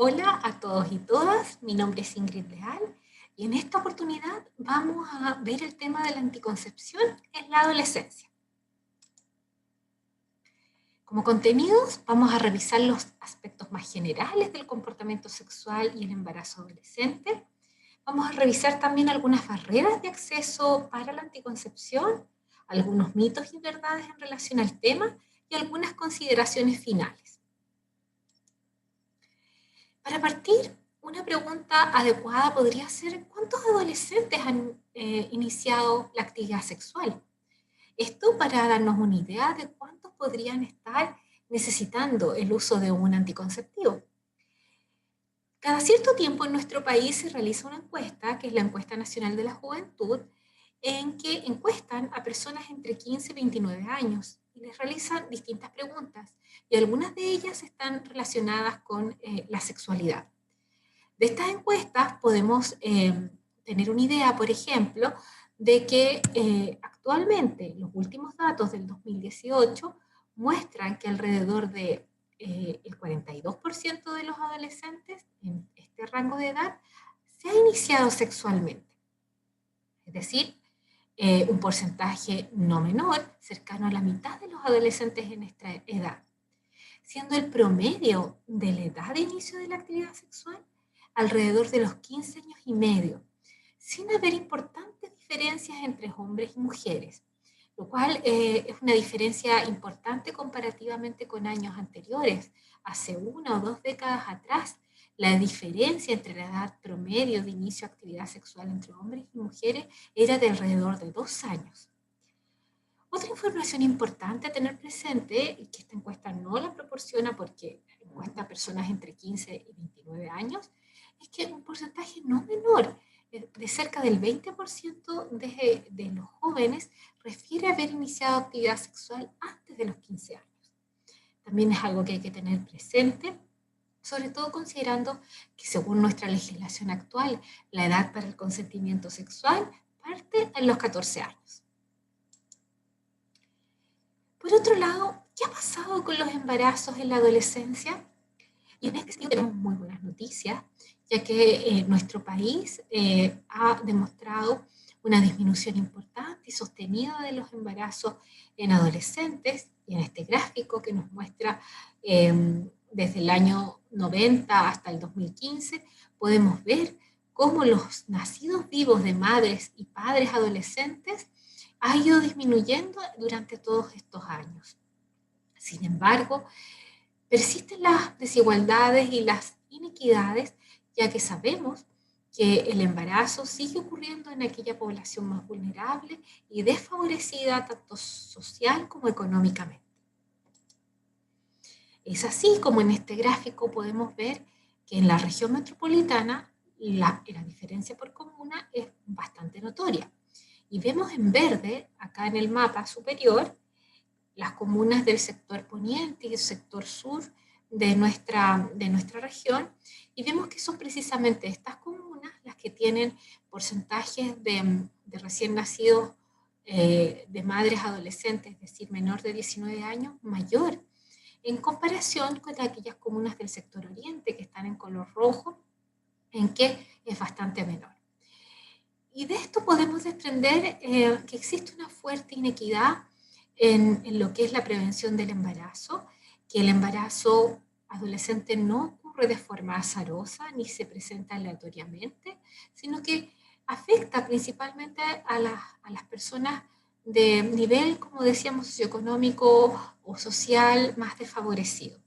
Hola a todos y todas, mi nombre es Ingrid Leal y en esta oportunidad vamos a ver el tema de la anticoncepción en la adolescencia. Como contenidos vamos a revisar los aspectos más generales del comportamiento sexual y el embarazo adolescente. Vamos a revisar también algunas barreras de acceso para la anticoncepción, algunos mitos y verdades en relación al tema y algunas consideraciones finales. Para partir, una pregunta adecuada podría ser: ¿cuántos adolescentes han iniciado la actividad sexual? Esto para darnos una idea de cuántos podrían estar necesitando el uso de un anticonceptivo. Cada cierto tiempo en nuestro país se realiza una encuesta, que es la Encuesta Nacional de la Juventud, en que encuestan a personas entre 15 y 29 años y les realizan distintas preguntas, y algunas de ellas están relacionadas con la sexualidad. De estas encuestas podemos tener una idea, por ejemplo, de que actualmente los últimos datos del 2018 muestran que alrededor de el 42% de los adolescentes en este rango de edad se ha iniciado sexualmente. Es decir, un porcentaje no menor, cercano a la mitad de los adolescentes en esta edad, siendo el promedio de la edad de inicio de la actividad sexual alrededor de los 15 años y medio, sin haber importantes diferencias entre hombres y mujeres, lo cual es una diferencia importante comparativamente con años anteriores. Hace 1 o 2 décadas atrás, la diferencia entre la edad promedio de inicio de actividad sexual entre hombres y mujeres era de alrededor de 2 años. Otra información importante a tener presente, y que esta encuesta no la proporciona porque encuesta a personas entre 15 y 29 años, es que un porcentaje no menor, de cerca del 20% de los jóvenes, refiere haber iniciado actividad sexual antes de los 15 años. También es algo que hay que tener presente, sobre todo considerando que según nuestra legislación actual, la edad para el consentimiento sexual parte en los 14 años. Por otro lado, ¿qué ha pasado con los embarazos en la adolescencia? Y en este sentido tenemos muy buenas noticias, ya que nuestro país ha demostrado una disminución importante y sostenida de los embarazos en adolescentes. Y en este gráfico que nos muestra desde el año 90 hasta el 2015, podemos ver cómo los nacidos vivos de madres y padres adolescentes ha ido disminuyendo durante todos estos años. Sin embargo, persisten las desigualdades y las inequidades, ya que sabemos que el embarazo sigue ocurriendo en aquella población más vulnerable y desfavorecida tanto social como económicamente. Es así como en este gráfico podemos ver que en la región metropolitana la diferencia por comuna es bastante notoria. Y vemos en verde, acá en el mapa superior, las comunas del sector poniente y el sector sur de nuestra región, y vemos que son precisamente estas comunas las que tienen porcentajes de recién nacidos de madres adolescentes, es decir, menor de 19 años, mayor, en comparación con aquellas comunas del sector oriente que están en color rojo, en que es bastante menor. Y de esto podemos desprender que existe una fuerte inequidad en lo que es la prevención del embarazo, que el embarazo adolescente no ocurre de forma azarosa ni se presenta aleatoriamente, sino que afecta principalmente a las personas de nivel, como decíamos, socioeconómico o social más desfavorecido.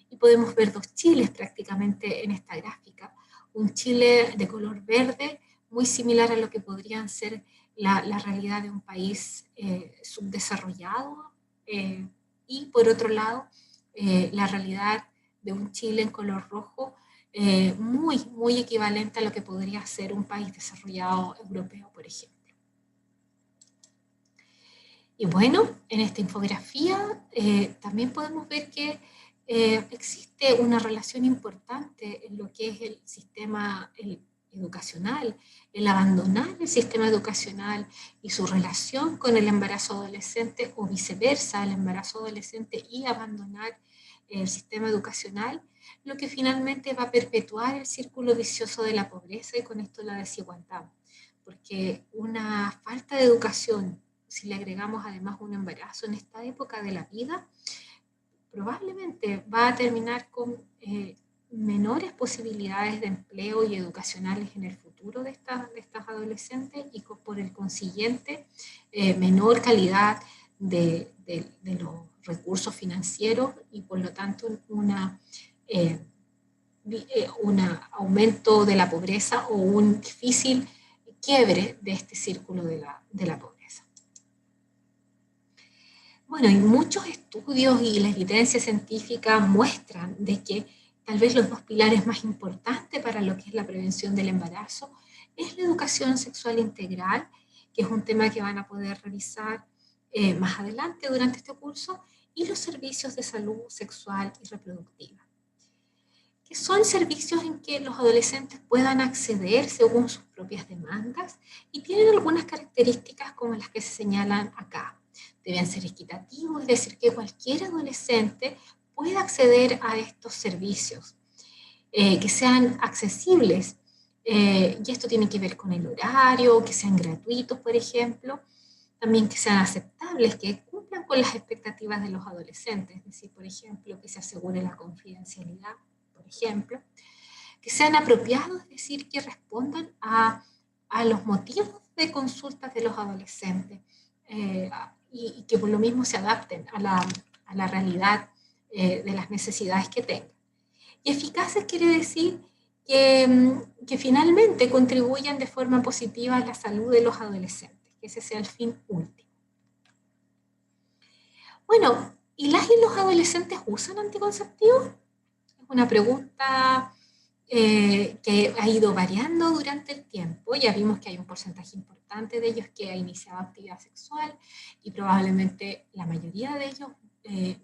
Y podemos ver dos Chiles prácticamente en esta gráfica. Un Chile de color verde, muy similar a lo que podrían ser la realidad de un país subdesarrollado, y por otro lado, la realidad de un Chile en color rojo, muy equivalente a lo que podría ser un país desarrollado europeo, por ejemplo. Y bueno, en esta infografía también podemos ver que existe una relación importante en lo que es el sistema educacional, el abandonar el sistema educacional y su relación con el embarazo adolescente, o viceversa, el embarazo adolescente y abandonar el sistema educacional, lo que finalmente va a perpetuar el círculo vicioso de la pobreza y con esto la desigualdad. Porque una falta de educación, si le agregamos además un embarazo en esta época de la vida, probablemente va a terminar con menores posibilidades de empleo y educacionales en el futuro de estas adolescentes y por el consiguiente menor calidad de los recursos financieros y por lo tanto un aumento de la pobreza o un difícil quiebre de este círculo de la pobreza. Bueno, y muchos estudios y la evidencia científica muestran de que tal vez los dos pilares más importantes para lo que es la prevención del embarazo es la educación sexual integral, que es un tema que van a poder revisar más adelante durante este curso, y los servicios de salud sexual y reproductiva, que son servicios en que los adolescentes puedan acceder según sus propias demandas y tienen algunas características como las que se señalan acá. Deben ser equitativos, es decir, que cualquier adolescente pueda acceder a estos servicios, que sean accesibles, y esto tiene que ver con el horario, que sean gratuitos, por ejemplo, también que sean aceptables, que cumplan con las expectativas de los adolescentes, es decir, por ejemplo, que se asegure la confidencialidad, por ejemplo, que sean apropiados, es decir, que respondan a los motivos de consultas de los adolescentes, y que por lo mismo se adapten a la realidad de las necesidades que tengan. Y eficaces quiere decir que finalmente contribuyan de forma positiva a la salud de los adolescentes, que ese sea el fin último. Bueno, ¿y las y los adolescentes usan anticonceptivos? Es una pregunta que ha ido variando durante el tiempo. Ya vimos que hay un porcentaje importante de ellos que ha iniciado actividad sexual y probablemente la mayoría de ellos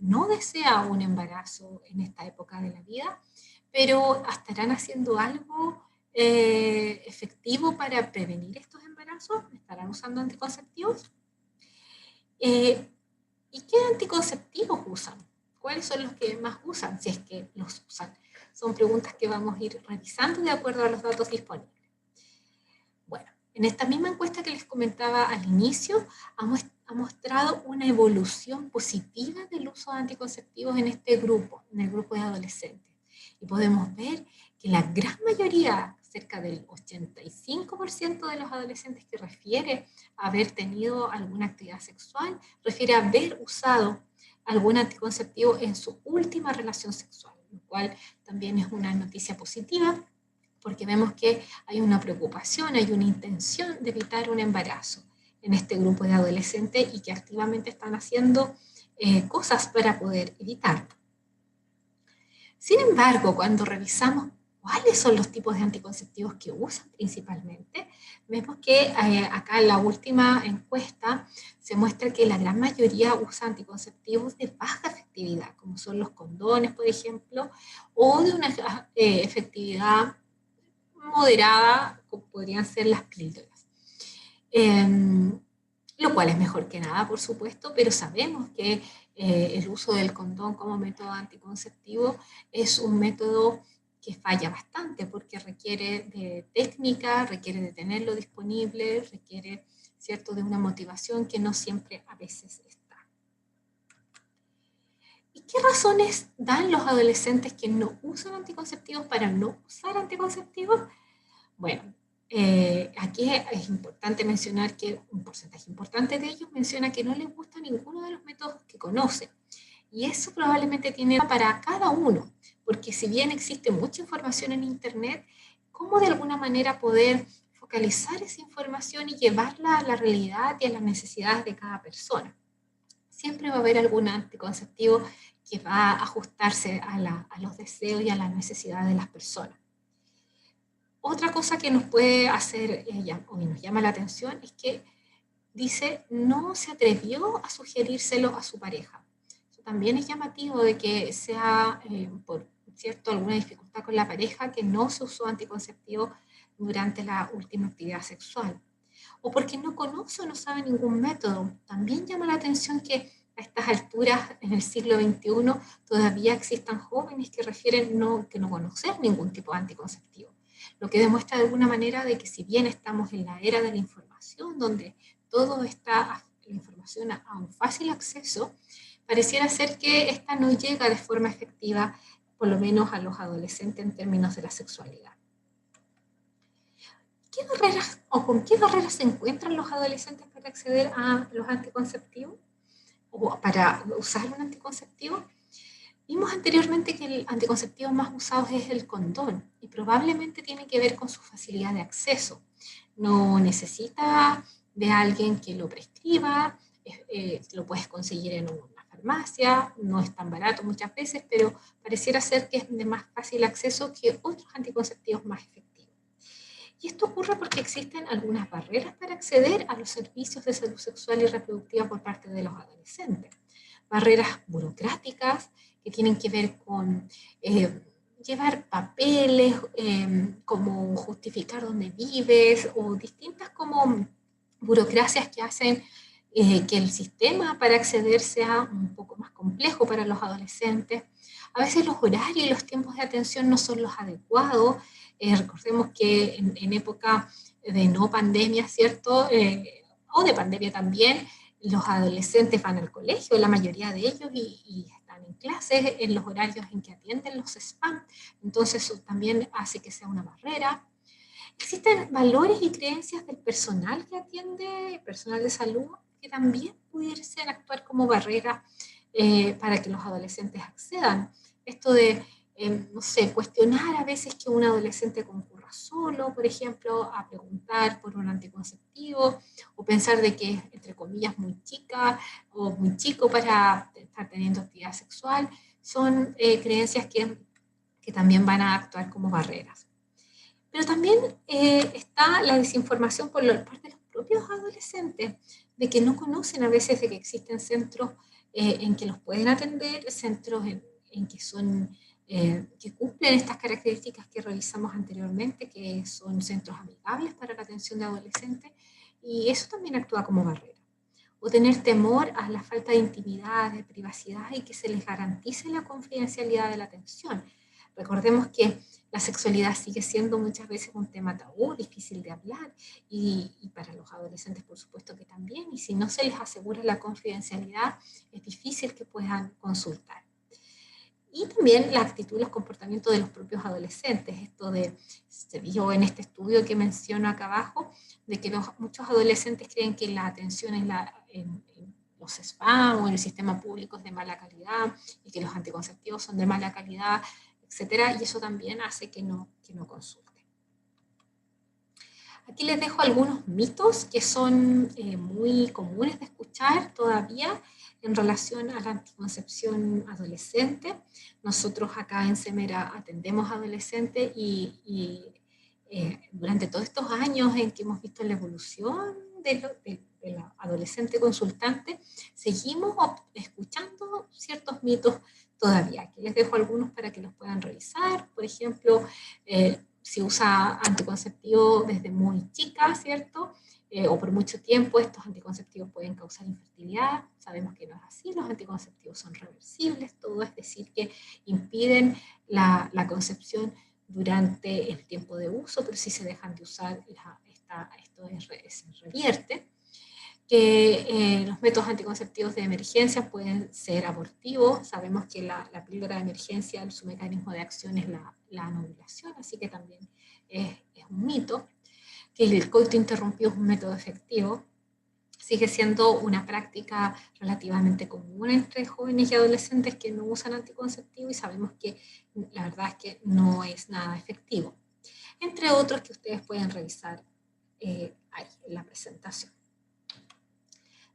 no desea un embarazo en esta época de la vida, pero ¿estarán haciendo algo efectivo para prevenir estos embarazos? ¿Estarán usando anticonceptivos? ¿Y qué anticonceptivos usan? ¿Cuáles son los que más usan, si es que los usan? Son preguntas que vamos a ir revisando de acuerdo a los datos disponibles. Bueno, en esta misma encuesta que les comentaba al inicio, ha mostrado una evolución positiva del uso de anticonceptivos en este grupo, en el grupo de adolescentes. Y podemos ver que la gran mayoría, cerca del 85% de los adolescentes que refiere a haber tenido alguna actividad sexual, refiere a haber usado algún anticonceptivo en su última relación sexual, lo cual también es una noticia positiva, porque vemos que hay una preocupación, hay una intención de evitar un embarazo en este grupo de adolescentes y que activamente están haciendo cosas para poder evitarlo. Sin embargo, cuando revisamos cuáles son los tipos de anticonceptivos que usan principalmente, vemos que acá en la última encuesta se muestra que la gran mayoría usa anticonceptivos de baja efectividad, como son los condones, por ejemplo, o de una efectividad moderada, como podrían ser las píldoras. Lo cual es mejor que nada, por supuesto, pero sabemos que el uso del condón como método anticonceptivo es un método que falla bastante porque requiere de técnica, requiere de tenerlo disponible, requiere, ¿cierto?, de una motivación que no siempre a veces está. ¿Y qué razones dan los adolescentes que no usan anticonceptivos para no usar anticonceptivos? Bueno, aquí es importante mencionar que un porcentaje importante de ellos menciona que no les gusta ninguno de los métodos que conocen. Y eso probablemente tiene para cada uno, porque si bien existe mucha información en Internet, ¿cómo de alguna manera poder focalizar esa información y llevarla a la realidad y a las necesidades de cada persona? Siempre va a haber algún anticonceptivo que va a ajustarse a los deseos y a las necesidades de las personas. Otra cosa que nos puede hacer, o nos llama la atención, es que dice, no se atrevió a sugerírselo a su pareja. Eso también es llamativo de que sea, por cierto, alguna dificultad con la pareja, que no se usó anticonceptivo durante la última actividad sexual. O porque no conoce o no sabe ningún método. También llama la atención que a estas alturas, en el siglo XXI, todavía existan jóvenes que refieren que no conocer ningún tipo de anticonceptivo. Lo que demuestra de alguna manera de que si bien estamos en la era de la información, donde todo está, la información a un fácil acceso, pareciera ser que esta no llega de forma efectiva, por lo menos a los adolescentes en términos de la sexualidad. ¿Qué barreras o con qué barreras se encuentran los adolescentes para acceder a los anticonceptivos o para usar un anticonceptivo? Vimos anteriormente que el anticonceptivo más usado es el condón y probablemente tiene que ver con su facilidad de acceso. No necesita de alguien que lo prescriba, lo puedes conseguir en una farmacia, no es tan barato muchas veces, pero pareciera ser que es de más fácil acceso que otros anticonceptivos más efectivos. Y esto ocurre porque existen algunas barreras para acceder a los servicios de salud sexual y reproductiva por parte de los adolescentes. Barreras burocráticas que tienen que ver con llevar papeles, como justificar dónde vives, o distintas como burocracias que hacen que el sistema para acceder sea un poco más complejo para los adolescentes. A veces los horarios y los tiempos de atención no son los adecuados. Recordemos que en época de no pandemia, ¿cierto? O de pandemia también, los adolescentes van al colegio, la mayoría de ellos, y están en clases en los horarios en que atienden los spam. Entonces eso también hace que sea una barrera. Existen valores y creencias del personal que atiende, personal de salud, que también pudiesen actuar como barrera para que los adolescentes accedan. Esto de, no sé, cuestionar a veces que un adolescente concurra solo, por ejemplo, a preguntar por un anticonceptivo, o pensar de que es, entre comillas, muy chica o muy chico para estar teniendo actividad sexual, son creencias que también van a actuar como barreras. Pero también está la desinformación por parte de los propios adolescentes, de que no conocen a veces de que existen centros en que los pueden atender, centros en que son, que cumplen estas características que revisamos anteriormente, que son centros amigables para la atención de adolescentes, y eso también actúa como barrera. O tener temor a la falta de intimidad, de privacidad y que se les garantice la confidencialidad de la atención. Recordemos que la sexualidad sigue siendo muchas veces un tema tabú, difícil de hablar, y para los adolescentes por supuesto que también, y si no se les asegura la confidencialidad, es difícil que puedan consultar. Y también la actitud y los comportamientos de los propios adolescentes. Esto se vio en este estudio que menciono acá abajo, de que muchos adolescentes creen que la atención en los spam o en el sistema público es de mala calidad y que los anticonceptivos son de mala calidad, etcétera, y eso también hace que no consulten. Aquí les dejo algunos mitos que son muy comunes de escuchar todavía en relación a la anticoncepción adolescente. Nosotros acá en Semera atendemos adolescentes y durante todos estos años en que hemos visto la evolución de la adolescente consultante, seguimos escuchando ciertos mitos todavía. Aquí les dejo algunos para que los puedan revisar. Por ejemplo, si usa anticonceptivo desde muy chica, ¿cierto? O por mucho tiempo, estos anticonceptivos pueden causar infertilidad. Sabemos que no es así, los anticonceptivos son reversibles, todo es decir, que impiden la concepción durante el tiempo de uso, pero si se dejan de usar, esto se revierte. Que los métodos anticonceptivos de emergencia pueden ser abortivos. Sabemos que la píldora de emergencia, su mecanismo de acción es la anovulación, así que también es un mito. Que el coito interrumpido es un método efectivo. Sigue siendo una práctica relativamente común entre jóvenes y adolescentes que no usan anticonceptivo y sabemos que la verdad es que no es nada efectivo. Entre otros que ustedes pueden revisar ahí en la presentación.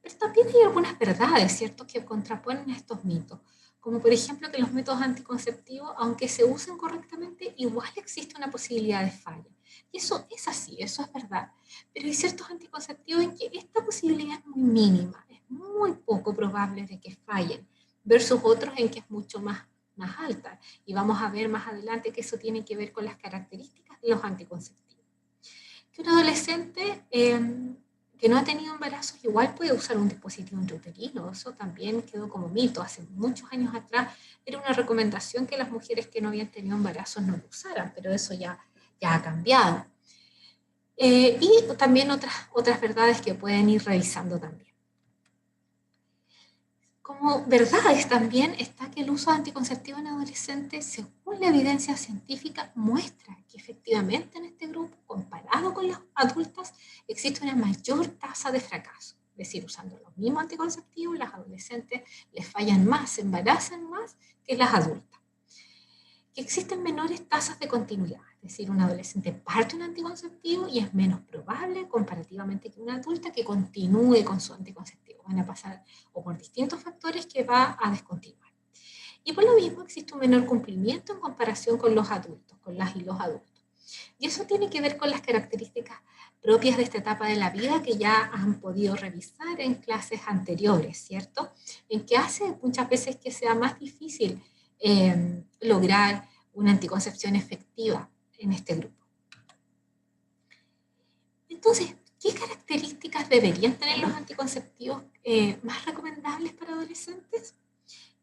Pero también hay algunas verdades, ¿cierto?, que contraponen a estos mitos, como por ejemplo que los métodos anticonceptivos, aunque se usen correctamente, igual existe una posibilidad de falla. Y eso es así, eso es verdad. Pero hay ciertos anticonceptivos en que esta posibilidad es muy mínima, es muy poco probable de que fallen, versus otros en que es mucho más alta. Y vamos a ver más adelante que eso tiene que ver con las características de los anticonceptivos. Que un adolescente que no ha tenido embarazos igual puede usar un dispositivo intrauterino. Eso también quedó como mito. Hace muchos años atrás era una recomendación que las mujeres que no habían tenido embarazos no lo usaran, pero eso ya ha cambiado. Y también otras verdades que pueden ir revisando también. Como verdades también está que el uso de anticonceptivos en adolescentes, según la evidencia científica, muestra que efectivamente en este grupo, comparado con las adultas, existe una mayor tasa de fracaso. Es decir, usando los mismos anticonceptivos, las adolescentes les fallan más, se embarazan más que las adultas. Que existen menores tasas de continuidad, es decir, un adolescente parte un anticonceptivo y es menos probable comparativamente que una adulta que continúe con su anticonceptivo. Van a pasar o por distintos factores que va a descontinuar. Y por lo mismo existe un menor cumplimiento en comparación con los adultos, con las y los adultos. Y eso tiene que ver con las características propias de esta etapa de la vida que ya han podido revisar en clases anteriores, ¿cierto? En que hace muchas veces que sea más difícil lograr una anticoncepción efectiva en este grupo. Entonces, ¿qué características deberían tener los anticonceptivos más recomendables para adolescentes?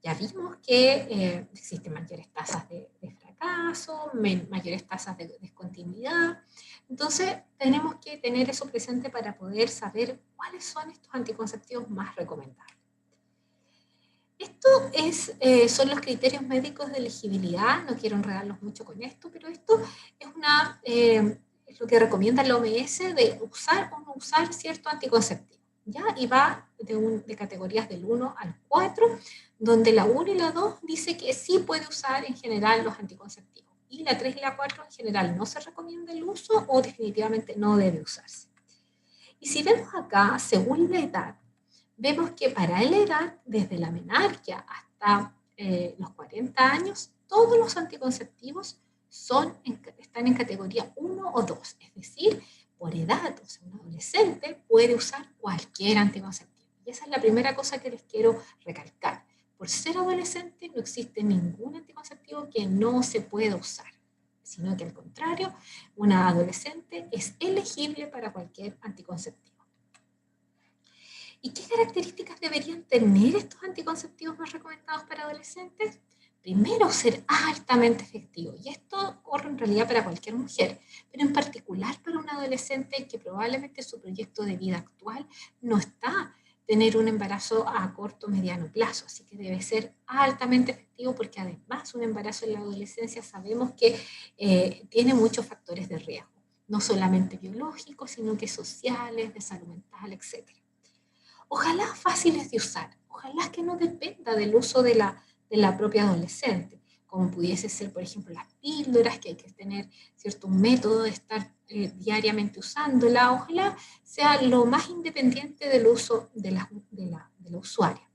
Ya vimos que existen mayores tasas de fracaso, mayores tasas de descontinuidad. Entonces, tenemos que tener eso presente para poder saber cuáles son estos anticonceptivos más recomendables. Son los criterios médicos de elegibilidad, no quiero enredarlos mucho con esto, pero esto es lo que recomienda la OMS de usar o no usar cierto anticonceptivo, ¿ya? Y va de categorías del 1 al 4, donde la 1 y la 2 dice que sí puede usar en general los anticonceptivos, y la 3 y la 4 en general no se recomienda el uso o definitivamente no debe usarse. Y si vemos acá, según la edad, vemos que para la edad, desde la menarquia hasta los 40 años, todos los anticonceptivos están en categoría 1 o 2, es decir, por edad, o sea, un adolescente puede usar cualquier anticonceptivo. Y esa es la primera cosa que les quiero recalcar. Por ser adolescente no existe ningún anticonceptivo que no se pueda usar, sino que al contrario, una adolescente es elegible para cualquier anticonceptivo. ¿Y qué características deberían tener estos anticonceptivos más recomendados para adolescentes? Primero, ser altamente efectivos. Y esto corre en realidad para cualquier mujer, pero en particular para un adolescente que probablemente su proyecto de vida actual no está tener un embarazo a corto o mediano plazo. Así que debe ser altamente efectivo porque además un embarazo en la adolescencia sabemos que tiene muchos factores de riesgo. No solamente biológicos, sino que sociales, de salud mental, etc. Ojalá fáciles de usar, ojalá que no dependa del uso de la propia adolescente, como pudiese ser, por ejemplo, las píldoras, que hay que tener cierto método de estar diariamente usándola, ojalá sea lo más independiente del uso de la usuaria.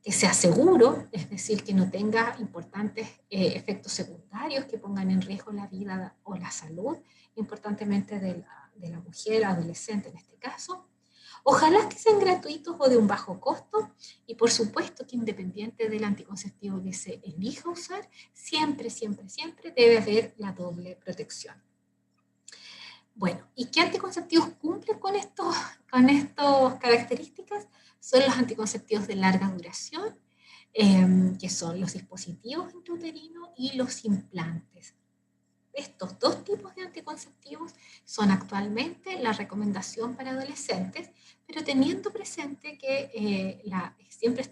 Que sea seguro, es decir, que no tenga importantes efectos secundarios que pongan en riesgo la vida o la salud, importantemente de la mujer adolescente en este caso. Ojalá que sean gratuitos o de un bajo costo y por supuesto que independiente del anticonceptivo que se elija usar, siempre, siempre, siempre debe haber la doble protección. Bueno, ¿y qué anticonceptivos cumplen con estas características? Son los anticonceptivos de larga duración, que son los dispositivos intrauterinos y los implantes. Estos dos tipos de anticonceptivos son actualmente la recomendación para adolescentes, pero teniendo presente que siempre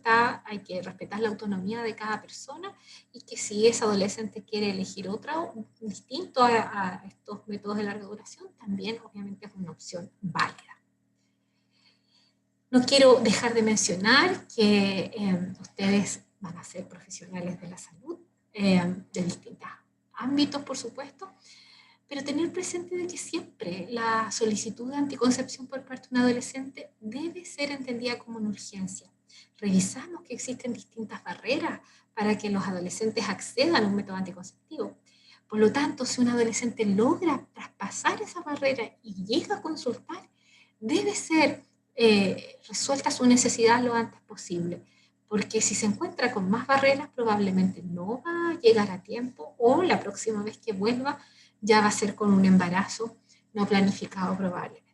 hay que respetar la autonomía de cada persona y que si ese adolescente quiere elegir otro distinto a estos métodos de larga duración, también obviamente es una opción válida. No quiero dejar de mencionar que ustedes van a ser profesionales de la salud de distintos ámbitos, por supuesto, pero tener presente de que siempre la solicitud de anticoncepción por parte de un adolescente debe ser entendida como una urgencia. Revisamos que existen distintas barreras para que los adolescentes accedan a un método anticonceptivo. Por lo tanto, si un adolescente logra traspasar esa barrera y llega a consultar, debe ser resuelta su necesidad lo antes posible, porque si se encuentra con más barreras probablemente no va a llegar a tiempo o la próxima vez que vuelva ya va a ser con un embarazo no planificado probablemente.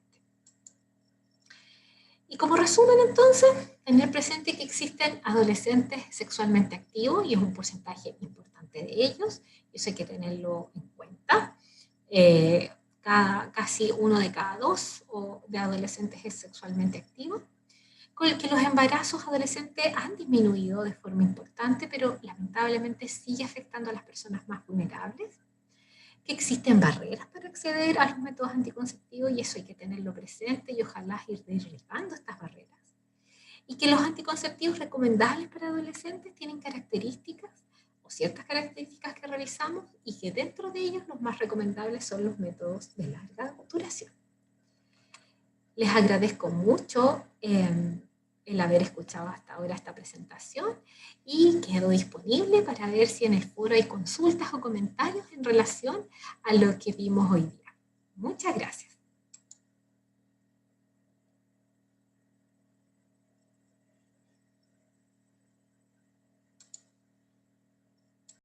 Y como resumen entonces, tener presente que existen adolescentes sexualmente activos y es un porcentaje importante de ellos, y eso hay que tenerlo en cuenta. Casi uno de cada dos de adolescentes es sexualmente activo, con el que los embarazos adolescentes han disminuido de forma importante, pero lamentablemente sigue afectando a las personas más vulnerables, que existen barreras para acceder a los métodos anticonceptivos y eso hay que tenerlo presente y ojalá ir derribando estas barreras. Y que los anticonceptivos recomendables para adolescentes tienen características o ciertas características que revisamos y que dentro de ellos los más recomendables son los métodos de larga duración. Les agradezco mucho el haber escuchado hasta ahora esta presentación y quedo disponible para ver si en el foro hay consultas o comentarios en relación a lo que vimos hoy día. Muchas gracias.